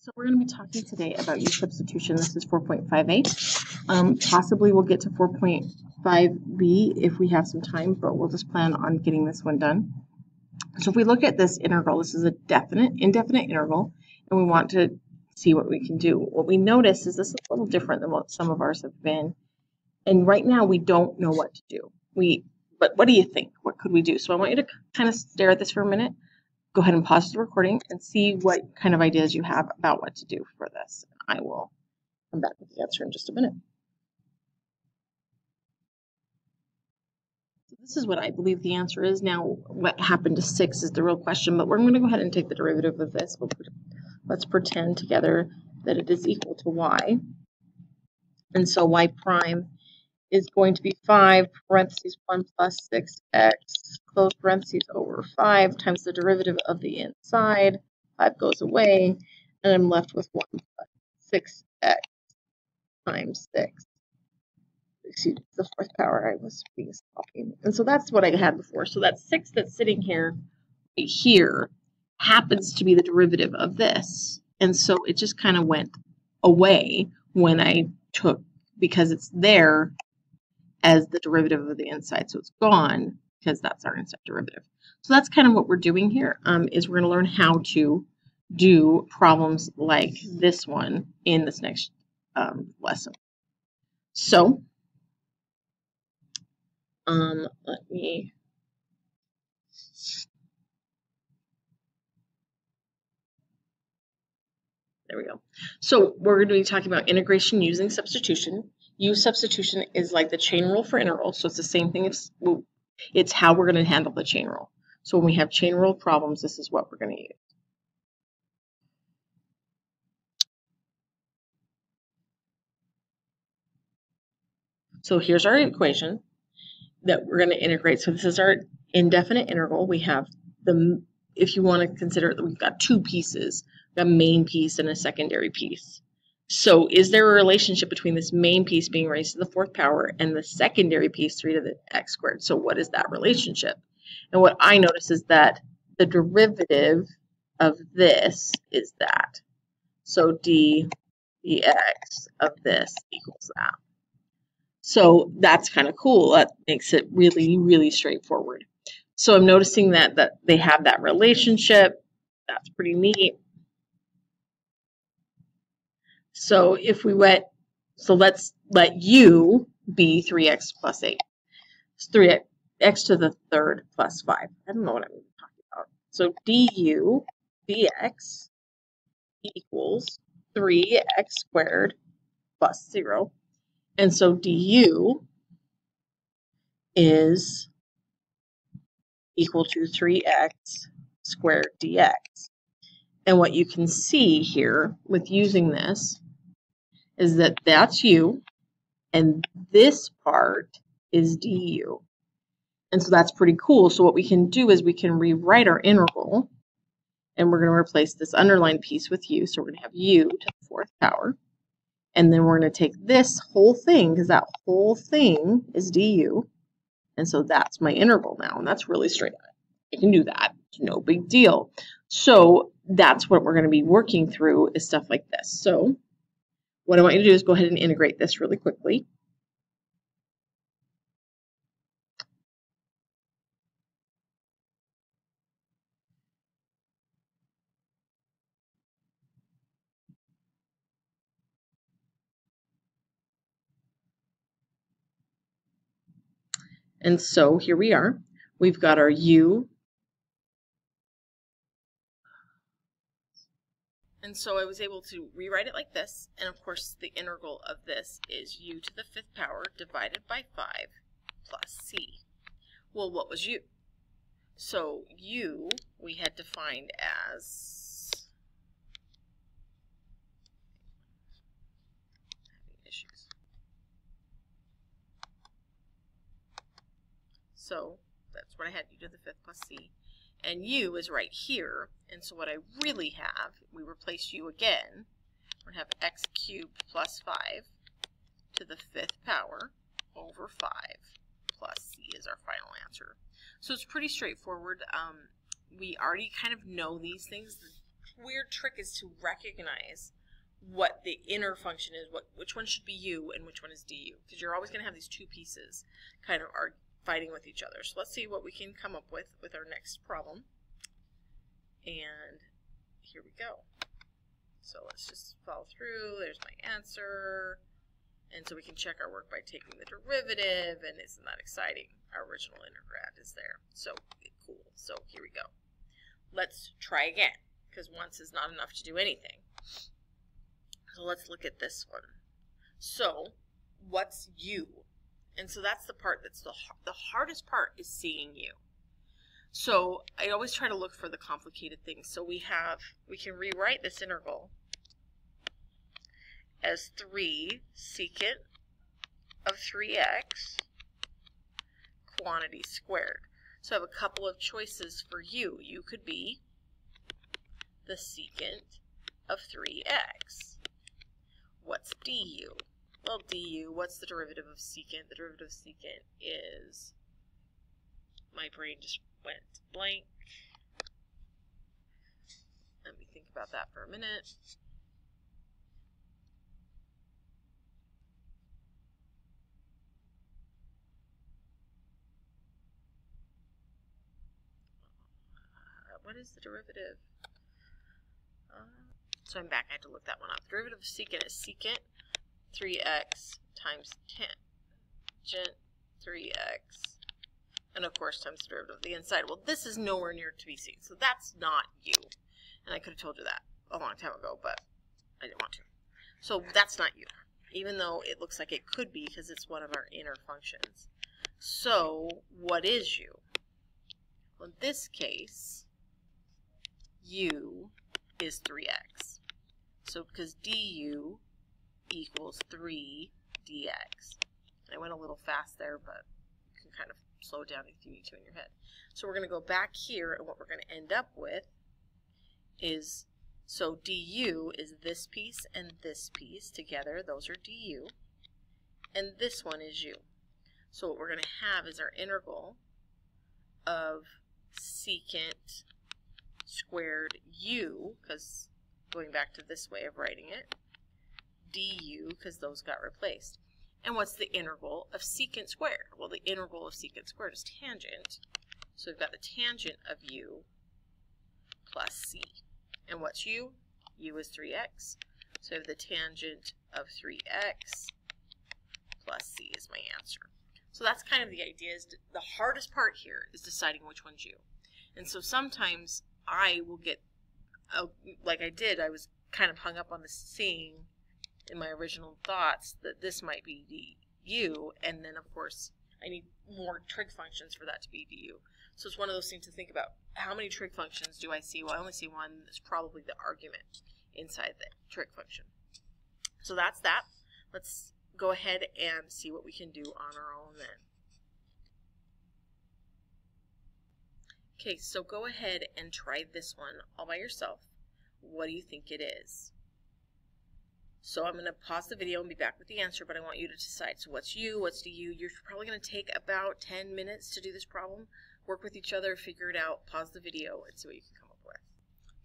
So we're going to be talking today about u-substitution. This is 4.5a. Possibly we'll get to 4.5b if we have some time, but we'll just plan on getting this one done. So if we look at this integral, this is a indefinite integral, and we want to see what we can do. What we notice is this is a little different than what some of ours have been. And right now we don't know what to do. But what do you think? What could we do? So I want you to kind of stare at this for a minute. Go ahead and pause the recording and see what kind of ideas you have about what to do for this. I will come back with the answer in just a minute. So this is what I believe the answer is. Now, what happened to 6 is the real question, but we're going to go ahead and take the derivative of this. Let's pretend together that it is equal to y. And so y prime is going to be 5 parentheses 1 plus 6x close parentheses over 5 times the derivative of the inside. 5 goes away, and I'm left with 1 plus 6x times 6. Excuse me, the fourth power. I was being sloppy. And so that's what I had before. So that 6 that's sitting here, right here, happens to be the derivative of this. And so it just kind of went away when I took, because it's there as the derivative of the inside. So it's gone because that's our inside derivative. So that's kind of what we're doing here, is we're going to learn how to do problems like this one in this next lesson. So let me there we go. So we're going to be talking about integration using substitution. U-substitution is like the chain rule for integrals, so it's the same thing as it's how we're going to handle the chain rule. So when we have chain rule problems, this is what we're going to use. So here's our equation that we're going to integrate. So this is our indefinite integral. We have if you want to consider it, we've got two pieces, a main piece and a secondary piece. So is there a relationship between this main piece being raised to the fourth power and the secondary piece 3 to the x squared? So what is that relationship? And what I notice is that the derivative of this is that. So dx of this equals that. So that's kind of cool. That makes it really, really straightforward. So I'm noticing that they have that relationship. That's pretty neat. So if we went, so let's let u be 3x plus 8. It's 3x to the third plus 5. I don't know what I'm talking about. So du dx equals 3x squared plus 0. And so du is equal to 3x squared dx. And what you can see here with using this is that that's u, and this part is du. And so that's pretty cool. So what we can do is we can rewrite our integral, and we're going to replace this underlined piece with u. So we're going to have u to the fourth power. And then we're going to take this whole thing, because that whole thing is du. And so that's my integral now, and that's really straight on. I can do that. It's no big deal. So that's what we're going to be working through, is stuff like this. So what I want you to do is go ahead and integrate this really quickly. And so here we are. We've got our u. And so I was able to rewrite it like this. And of course, the integral of this is u to the fifth power divided by 5 plus c. Well, what was u? So u we had defined as issues. So that's what I had, u to the fifth plus c. And u is right here. And so what I really have, we replace u again. We're going to have x cubed plus 5 to the fifth power over 5 plus c is our final answer. So it's pretty straightforward. We already kind of know these things. weird trick is to recognize what the inner function is, which one should be u and which one is du, because you're always going to have these two pieces kind of are fighting with each other. So let's see what we can come up with our next problem. And here we go. So let's just follow through. There's my answer. And so we can check our work by taking the derivative, and isn't that exciting? Our original integrand is there. So cool. So here we go. Let's try again, because once is not enough to do anything. So let's look at this one. So what's u? And so that's the part that's the hardest part, is seeing u. So I always try to look for the complicated things. So we can rewrite this integral as 3 secant of 3x quantity squared. So I have a couple of choices for u. U could be the secant of 3x. What's du? Well, du, what's the derivative of secant? The derivative of secant is, my brain just went blank. Let me think about that for a minute. What is the derivative? So I'm back. I had to look that one up. The derivative of secant is secant 3x times tangent 3x, and of course times the derivative of the inside. Well, this is nowhere near to be seen, so that's not u. And I could have told you that a long time ago, but I didn't want to. So that's not u, even though it looks like it could be because it's one of our inner functions. So what is u? Well, in this case, u is 3x. So because du equals 3 dx. I went a little fast there, but you can kind of slow it down if you need to in your head. So we're going to go back here, and what we're going to end up with is, so du is this piece and this piece together. Those are du. And this one is u. So what we're going to have is our integral of secant squared u, because going back to this way of writing it, du, because those got replaced. And what's the integral of secant squared? Well, the integral of secant squared is tangent. So we've got the tangent of u plus c. And what's u? U is 3x. So I have the tangent of 3x plus c is my answer. So that's kind of the idea. Is the hardest part here is deciding which one's u. And so sometimes I will get, like I did, I was kind of hung up on the seeing in my original thoughts that this might be du, and then of course I need more trig functions for that to be du. So it's one of those things to think about. How many trig functions do I see? Well, I only see one. It's probably the argument inside the trig function. So that's that. Let's go ahead and see what we can do on our own then. Okay, so go ahead and try this one all by yourself. What do you think it is? So I'm going to pause the video and be back with the answer, but I want you to decide. So what's u, what's du? You're probably going to take about 10 minutes to do this problem. Work with each other, figure it out, pause the video, and see what you can come up with.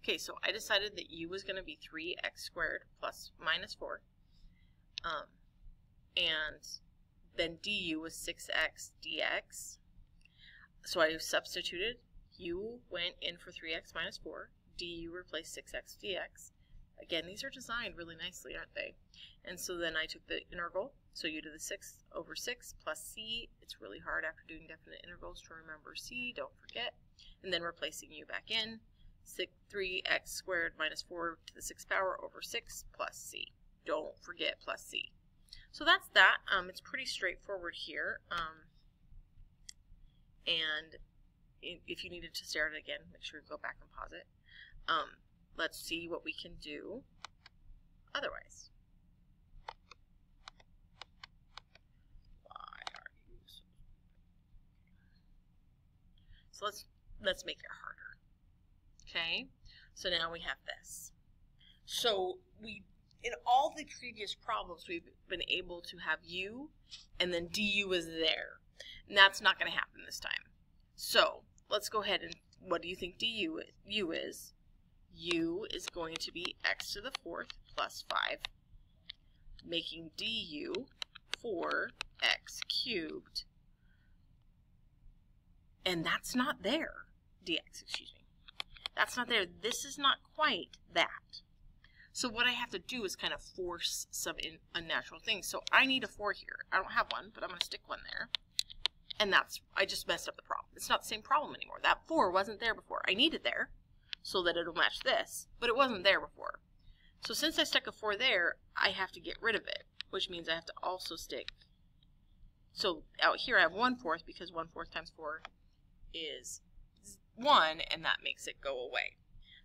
Okay, so I decided that u was going to be 3x squared plus minus 4. And then du was 6x dx. So I substituted. U went in for 3x minus 4. Du replaced 6x dx. Again, these are designed really nicely, aren't they? And so then I took the integral, so u to the 6 over 6 plus c. It's really hard after doing definite integrals to remember c, don't forget. And then replacing u back in, 3x squared minus 4 to the 6th power over 6 plus c. Don't forget plus c. So that's that. It's pretty straightforward here. And if you needed to start it again, make sure you go back and pause it. Let's see what we can do otherwise. Why are you so... So let's make it harder. Okay? So now we have this. So in all the previous problems, we've been able to have u, and then du is there. And that's not going to happen this time. So let's go ahead and, what do you think u is? u is going to be x to the fourth plus 5, making du 4x cubed. And that's not there. Dx, excuse me. That's not there. This is not quite that. So what I have to do is kind of force some unnatural things. So I need a 4 here. I don't have one, but I'm going to stick one there. And I just messed up the problem. It's not the same problem anymore. That 4 wasn't there before. I need it there so that it'll match this, but it wasn't there before. So since I stuck a 4 there, I have to get rid of it, which means I have to also stick. So out here I have 1/4 because 1/4 times 4 is 1, and that makes it go away.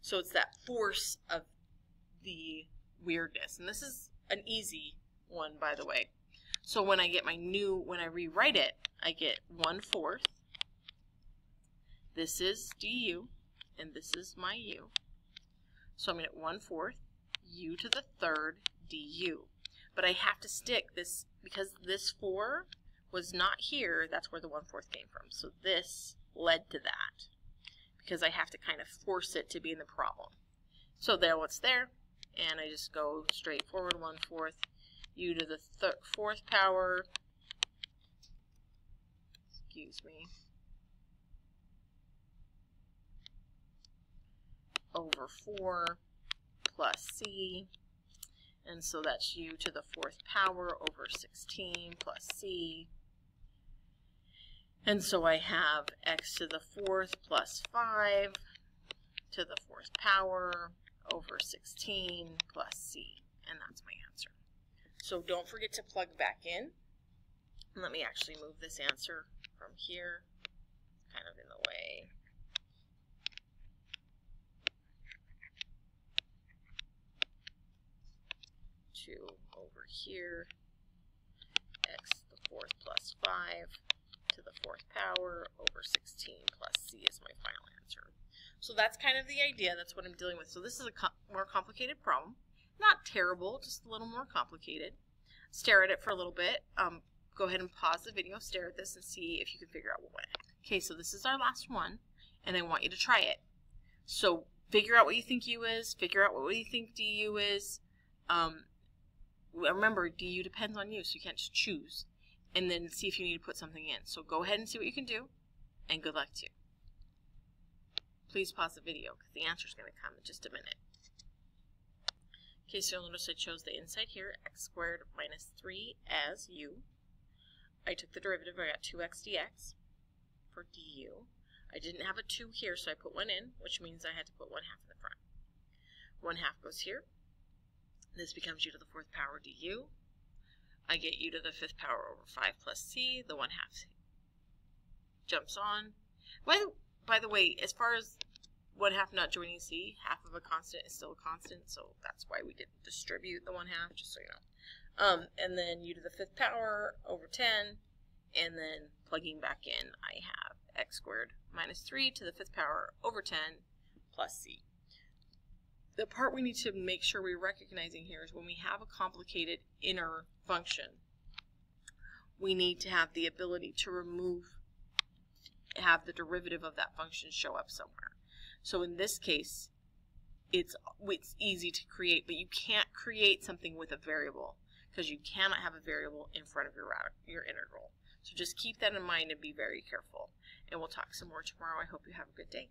So it's that force of the weirdness. And this is an easy one, by the way. So when I get when I rewrite it, I get 1/4. This is du, and this is my u. So I'm going to get 1/4 u to the third du. But I have to stick this, because this 4 was not here, that's where the 1/4 came from. So this led to that, because I have to kind of force it to be in the problem. So there, what's there, and I just go straight forward, 1/4 u to the fourth power, excuse me, over 4 plus c, and so that's u to the fourth power over 16 plus c. And so I have x to the fourth plus 5 to the fourth power over 16 plus c, and that's my answer. So don't forget to plug back in. Let me actually move this answer from here, kind of in the way. To over here, x to the fourth plus 5 to the fourth power over 16 plus c is my final answer. So that's kind of the idea. That's what I'm dealing with. So this is a more complicated problem. Not terrible, just a little more complicated. Stare at it for a little bit. Go ahead and pause the video, stare at this, and see if you can figure out what went. Okay, so this is our last one, and I want you to try it. So figure out what you think u is, figure out what you think du is. Remember, du depends on you, so you can't just choose. And then see if you need to put something in. So go ahead and see what you can do, and good luck to you. Please pause the video, because the answer is going to come in just a minute. Okay, so you'll notice I chose the inside here, x squared minus 3 as u. I took the derivative, I got 2x dx for du. I didn't have a 2 here, so I put 1 in, which means I had to put 1/2 in the front. 1/2 goes here. This becomes u to the fourth power du. I get u to the fifth power over 5 plus c. The 1/2 jumps on. By the way, as far as 1/2 not joining c, half of a constant is still a constant, so that's why we didn't distribute the 1/2, just so you know. And then u to the fifth power over 10, and then plugging back in, I have x squared minus 3 to the fifth power over 10 plus c. The part we need to make sure we're recognizing here is when we have a complicated inner function, we need to have the ability to have the derivative of that function show up somewhere. So in this case, it's easy to create, but you can't create something with a variable, because you cannot have a variable in front of your integral. So just keep that in mind and be very careful. And we'll talk some more tomorrow. I hope you have a good day.